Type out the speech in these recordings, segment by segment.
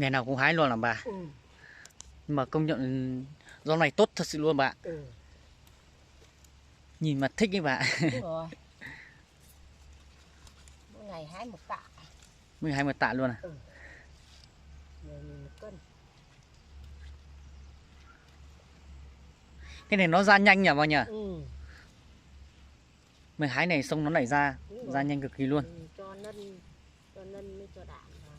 Ngày nào cũng hái luôn là bà. Ừ. Nhưng mà công nhận rau này tốt thật sự luôn bà. Ừ. Nhìn mà thích ấy bà. Đúng rồi. Mỗi ngày hái một tạ. Mình hái một tạ luôn à. Ừ. 10.000 một cân. Cái này nó ra nhanh nhỉ bà nhỉ? Ừ. Mình hái này xong nó lại ra Đúng ra rồi. nhanh cực kỳ luôn. Ừ, cho nân mới cho đạm vào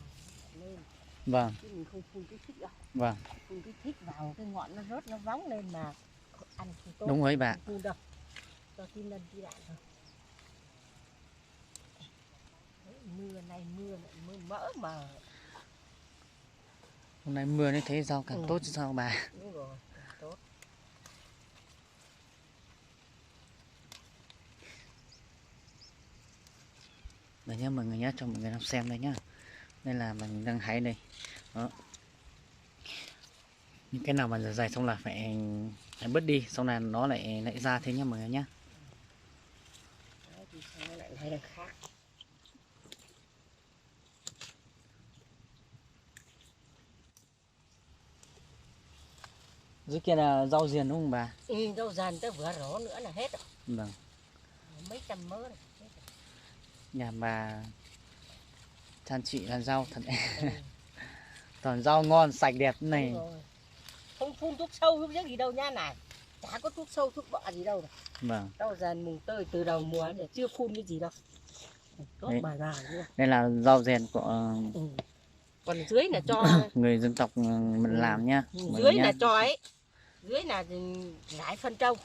lên. Vâng. Chứ mình không phun kích thích đâu. Vâng. Phun kích thích vào cái ngọn nó rớt nó vóng lên mà ăn không tốt. Đúng rồi bà. Không phun đâu. Cho tí nân tí đạm thôi. Đấy, mưa lại mưa mỡ mà. Hôm nay mưa nên thấy rau càng tốt chứ sao bà. Đúng rồi, tốt. Đây nhá mọi người nhá, cho mọi người làm xem đây nhá. Đây là mình đang hái đây. Đó. Những cái nào mà dài xong là phải bớt đi, xong là nó lại ra thế nhá mọi người nhá. Đấy, thì nó lại hay đằng khác. Dưới kia là rau diền đúng không bà? Ừ, rau dần tới vừa rổ nữa là hết rồi. Vâng. Mấy trăm mớ rồi. Nhà bà Than chị là rau thật. Ừ. Toàn rau ngon sạch đẹp này. Không phun thuốc sâu thuốc giết gì đâu nha này. Chả có thuốc sâu thuốc bọ gì đâu này. Vâng. Rau dần mùng tơi từ đầu mùa để chưa phun cái gì đâu. Tốt bài bản luôn. Đây là rau rèn của Ừ. Còn dưới là cho người dân tộc mình làm nhá. Dưới là cho ấy. Dưới là rải phân trâu.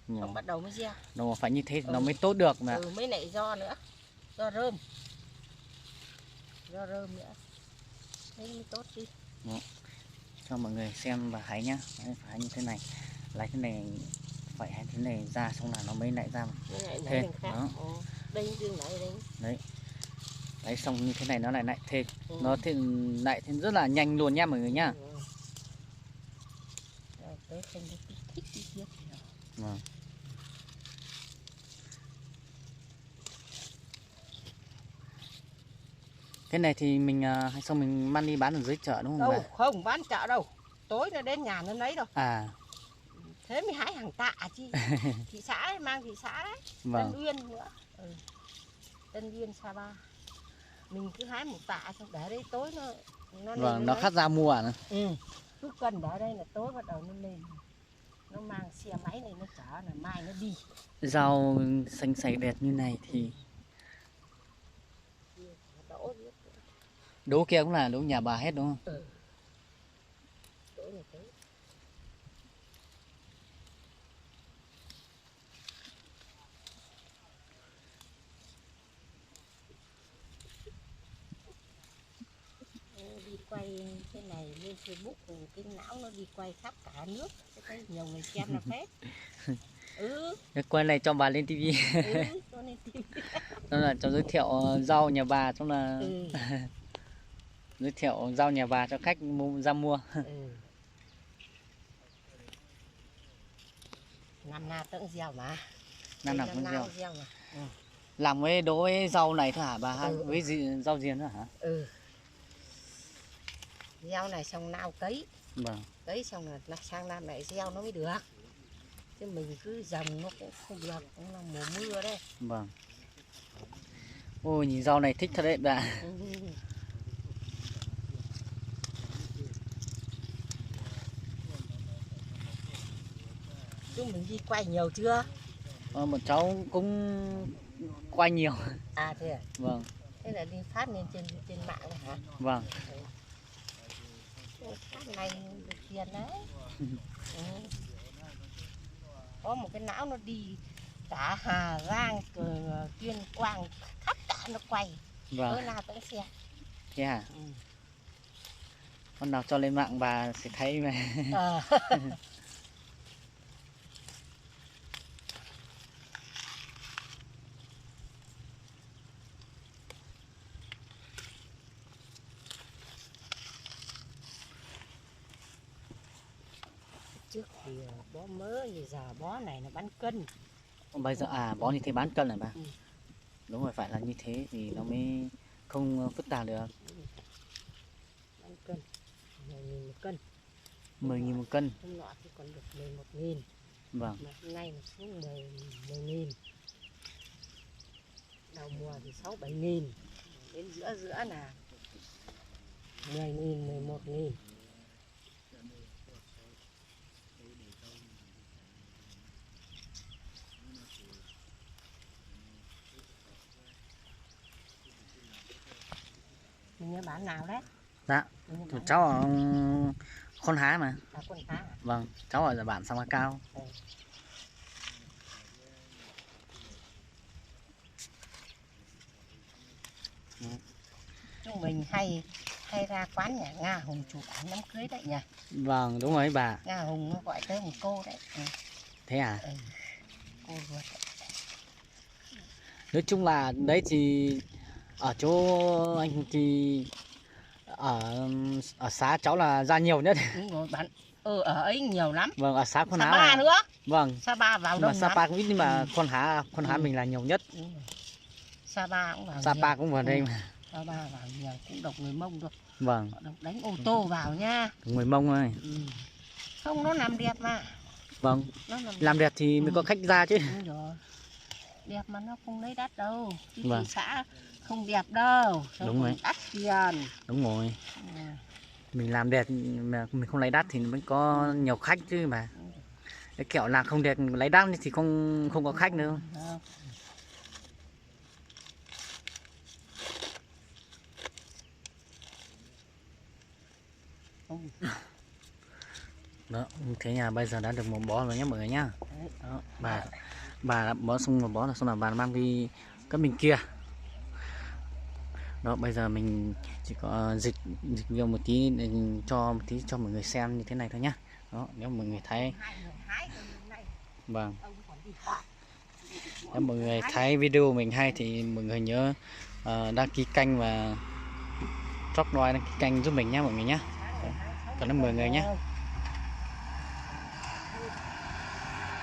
Xong bắt đầu mới gieo. Nó phải như thế thì nó mới tốt được mà. Ừ, mới lại do nữa. Do rơm. Do rơm nữa. Thế mới tốt chứ. Đó. Cho mọi người xem và hái nhá. Đấy, phải như thế này. Lấy thế này phải hái thế này ra xong là nó mới lại ra. Thêm. Đó. Đây dương lại đây. Đấy. Đấy xong như thế này nó lại thêm. Nó thêm lại thêm rất là nhanh luôn nhá mọi người nhá. Tới không có thích gì hết. Vâng. Cái này thì mình hay xong mình mang đi bán ở dưới chợ đúng không bà? Đâu, không bán chợ đâu. Tối nó đến nhà nó lấy đâu. À. Thế mới hái hàng tạ chi. Thị xã ấy, mang thị xã đấy. Vâng. Tân Uyên nữa. Ừ. Tân Uyên Sapa. Mình cứ hái một tạ xong để đây tối nó Vâng, nó khát ra mua à? Ừ. Cứ cần để đây là tối bắt đầu nó lên. Nó mang xe máy này nó chở là mai nó đi. Rau xanh sạch đẹp như này thì đố kia cũng là đố nhà bà hết đúng không? Ừ. Đỗ này tới. Đi quay cái này lên Facebook rồi cái não nó đi quay khắp cả nước. Thấy nhiều người xem là phết. Ừ. Cái quay này cho bà lên tivi. Ừ, cho nên tivi. Đó là cho giới thiệu rau nhà bà, trong là giới thiệu rau nhà bà cho khách ra mua. Năm nào tận gieo mà. Năm nào cũng gieo mà. Làm với đố với rau này thôi hả bà? Với rau diền nữa hả? Ừ. Gieo này xong nào cấy. Vâng. Cấy xong là sang năm lại gieo nó mới được. Chứ mình cứ dầm nó cũng không được, cũng là mùa mưa đấy. Vâng. Ôi nhìn rau này thích thật đấy bà. Chúng mình đi quay nhiều chưa? Bọn cháu cũng quay nhiều. À thế à? Vâng. Thế là đi phát lên trên mạng này hả? Vâng. Phát này được tiền đấy. Có một cái não nó đi cả Hà Giang, Tuyên Quang, khắp cả nó quay. Vâng. Bữa nào tận xe. Thế hả? Con nào cho lên mạng bà sẽ thấy mà. Trước thì bó mớ, giờ bó này nó bán cân. Bây giờ bó như thế bán cân hả bà? Đúng rồi, phải là như thế thì nó mới không phức tạp được. Bán cân. 10.000 một cân. 10.000 một cân. Hôm nọ thì còn được 11.000. Vâng. Mà hôm nay nó xuống 10.000. Đầu mùa thì 6-7.000. Đến giữa là 10.000, 11.000. Mình nhớ bán nào đấy? Dạ. Cháu ở Khuôn Hái mà. À, Khuôn Hái à? Vâng, cháu ở bản Sông Á Cao. Ừ. Chúng mình hay ra quán nhà Nga Hùng chụp ảnh đám cưới đấy nhỉ? Vâng, đúng rồi bà. Nga Hùng nó gọi tới một cô đấy. Ừ. Thế à? Ừ. Cô ruột. Nói chung là đấy thì ở chỗ anh thì ở xã cháu là ra nhiều nhất. Đúng rồi bạn. Ở ấy nhiều lắm. Vâng, ở xã Khuôn Hái Sapa nữa. Vâng. Sapa vào Nhưng đông mà Sapa lắm. cũng ít nhưng mà Khuôn Hái mình là nhiều nhất. Đúng rồi. Sapa cũng vào Sapa nhiều. cũng vào đây mà. Sapa vào nhiều cũng độc người Mông thôi. Vâng. Họ độc đánh ô tô vào nha. Người Mông ơi. Ừ. Không, nó làm đẹp mà. Vâng. Nó làm đẹp thì mới có khách ra chứ. Đúng rồi. Đẹp mà nó không lấy đắt đâu. Chứ Vâng. thị xã không đẹp đâu. Sao Đúng rồi. Đắt tiền. Đúng rồi. Ừ. Mình làm đẹp mà mình không lấy đắt thì mới có nhiều khách chứ mà. Cái kiểu làm không đẹp lấy đắt thì không có khách nữa. Đó, thế nhà bây giờ đã được một bó rồi nhé mọi người nhá. Đó, bà đã bó xong một bó là xong là bà mang đi các bên kia. Đó, bây giờ mình chỉ có dịch video một tí để cho mọi người xem như thế này thôi nhá. Đó, nếu mọi người thấy vâng, nếu mọi người thấy video mình hay thì mọi người nhớ đăng ký kênh và chót like đăng ký kênh giúp mình nhé mọi người nhé. Cảm ơn mọi người nhé.